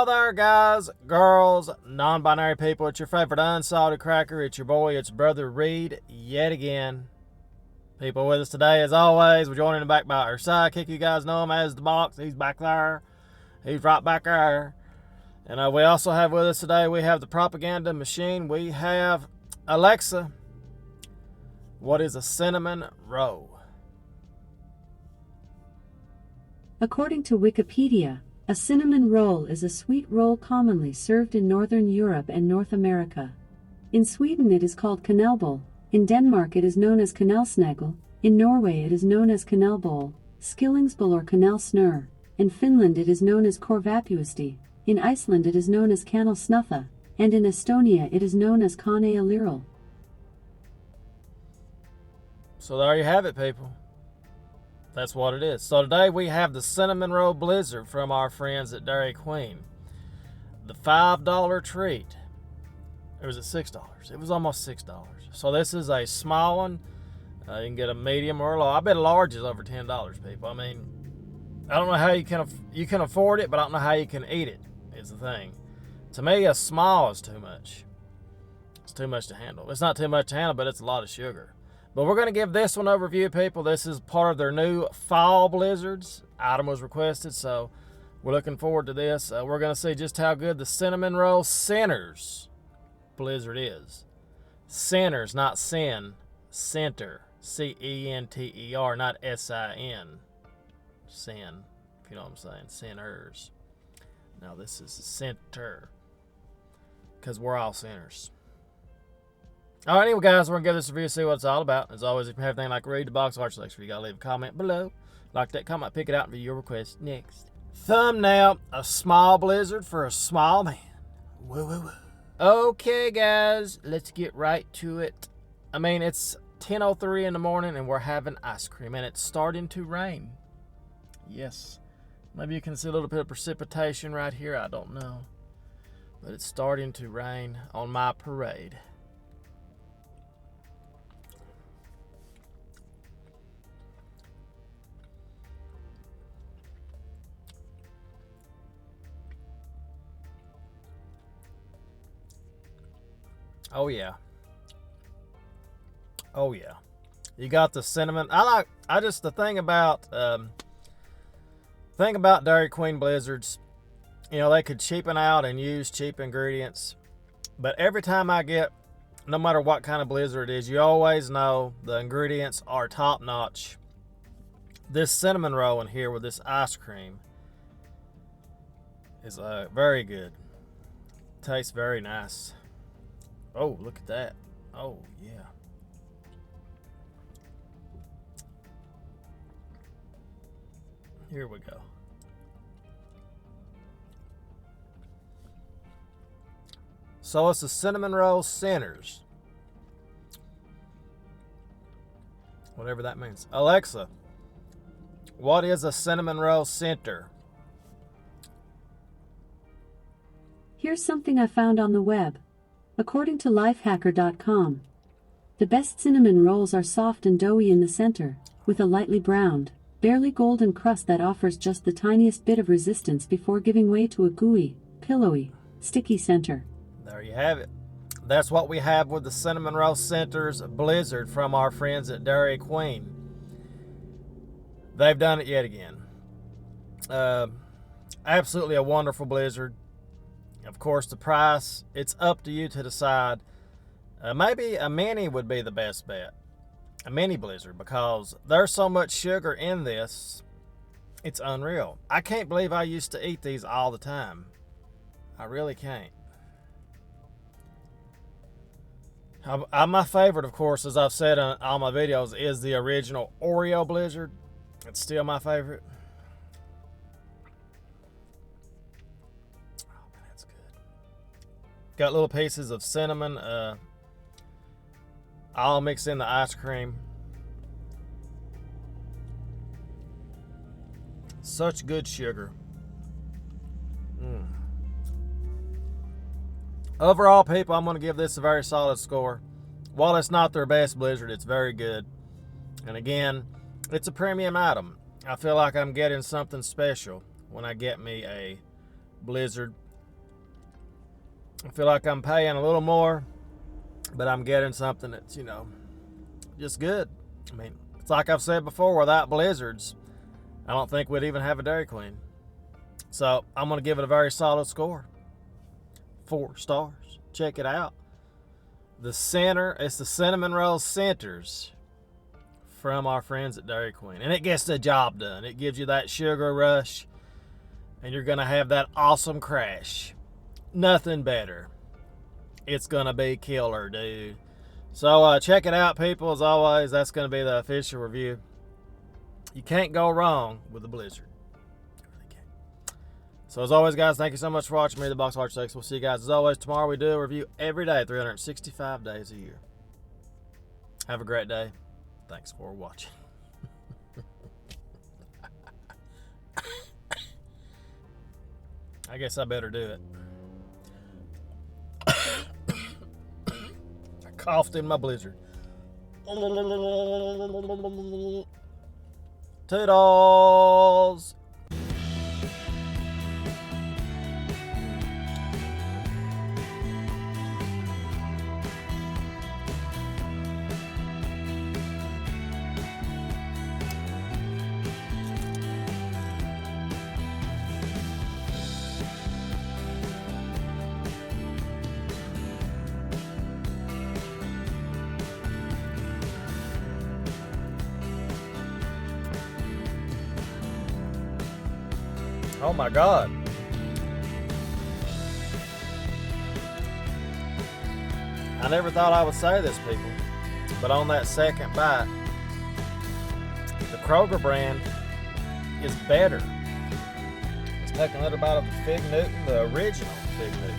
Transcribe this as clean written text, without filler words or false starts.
Hello there, guys, girls, non-binary people. It's your favorite unsalted cracker. It's your boy, it's Brother Reed, yet again. People with us today, as always. We're joining back by our sidekick. You guys know him as the Box. He's back there. He's right back there. And we also have with us today, we have the propaganda machine. We have Alexa. What is a cinnamon roll? According to Wikipedia, a cinnamon roll is a sweet roll commonly served in Northern Europe and North America. In Sweden it is called kanelboll, in Denmark it is known as kanelsnegl, in Norway it is known as kanelboll, skillingsboll or kanelsnurr, in Finland it is known as korvapuisti, in Iceland it is known as kanelsnutha, and in Estonia it is known as kane-alirol. So there you have it, people. That's what it is. So today we have the Cinnamon Roll Blizzard from our friends at Dairy Queen. The $5 treat. Or was it $6? It was almost $6. So this is a small one. You can get a medium or a large. I bet a large is over $10, people. I mean, I don't know how you can afford it, but I don't know how you can eat it, is the thing. To me, a small is too much. It's too much to handle. It's not too much to handle, but it's a lot of sugar. But we're going to give this one overview, people. This is part of their new fall blizzards. Item was requested, so we're looking forward to this. We're going to see just how good the Cinnamon Roll Centers blizzard is. Centers, not sin. Center. C-E-N-T-E-R, not S-I-N. Sin, if you know what I'm saying. Sinners. Now this is center. Because we're all sinners. All right, anyway, guys, we're going to give this a review, see what it's all about. As always, if you have anything like Read the Box Art Selection, you got to leave a comment below. Like that comment, pick it out, and view your request next. Thumbnail, a small blizzard for a small man. Woo, woo, woo. Okay, guys, let's get right to it. I mean, it's 10:03 in the morning, and we're having ice cream, and it's starting to rain. Yes. Maybe you can see a little bit of precipitation right here. I don't know. But it's starting to rain on my parade. Oh yeah. Oh yeah. You got the cinnamon. The thing about Dairy Queen blizzards, you know, they could cheapen out and use cheap ingredients. But every time I get, no matter what kind of blizzard it is, you always know the ingredients are top notch. This cinnamon roll in here with this ice cream is very good. Tastes very nice. Oh, look at that. Oh, yeah. Here we go. So it's the Cinnamon Roll Centers. Whatever that means. Alexa, what is a Cinnamon Roll Center? Here's something I found on the web. According to lifehacker.com, the best cinnamon rolls are soft and doughy in the center, with a lightly browned, barely golden crust that offers just the tiniest bit of resistance before giving way to a gooey, pillowy, sticky center. There you have it. That's what we have with the Cinnamon Roll Centers Blizzard from our friends at Dairy Queen. They've done it yet again. Absolutely a wonderful blizzard. Of course, the price, it's up to you to decide. Maybe a mini would be the best bet. A mini blizzard, because there's so much sugar in this, it's unreal. I can't believe I used to eat these all the time. I really can't. My favorite, of course, as I've said in all my videos, is the original Oreo blizzard. It's still my favorite. Got little pieces of cinnamon, all mixed in the ice cream. Such good sugar. Overall, people, I'm going to give this a very solid score. While it's not their best blizzard, it's very good. And again, it's a premium item. I feel like I'm getting something special when I get me a blizzard I feel like I'm paying a little more, but I'm getting something that's, just good. I mean, it's like I've said before, without blizzards, I don't think we'd even have a Dairy Queen. So I'm going to give it a very solid score. 4 stars. Check it out. It's the Cinnamon Roll Centers from our friends at Dairy Queen. And it gets the job done. It gives you that sugar rush, and you're going to have that awesome crash. Nothing better. It's going to be killer, dude. So check it out, people. As always, that's going to be the official review. You can't go wrong with the blizzard. You really can't. So as always, guys, thank you so much for watching me, the Box Watch 6. We'll see you guys as always tomorrow. We do a review every day, 365 days a year. Have a great day. Thanks for watching. I guess I better do it. I coughed in my blizzard. Toodles! Oh my God. I never thought I would say this, people, but on that second bite, the Kroger brand is better. Let's take another bite of the Fig Newton, the original Fig Newton.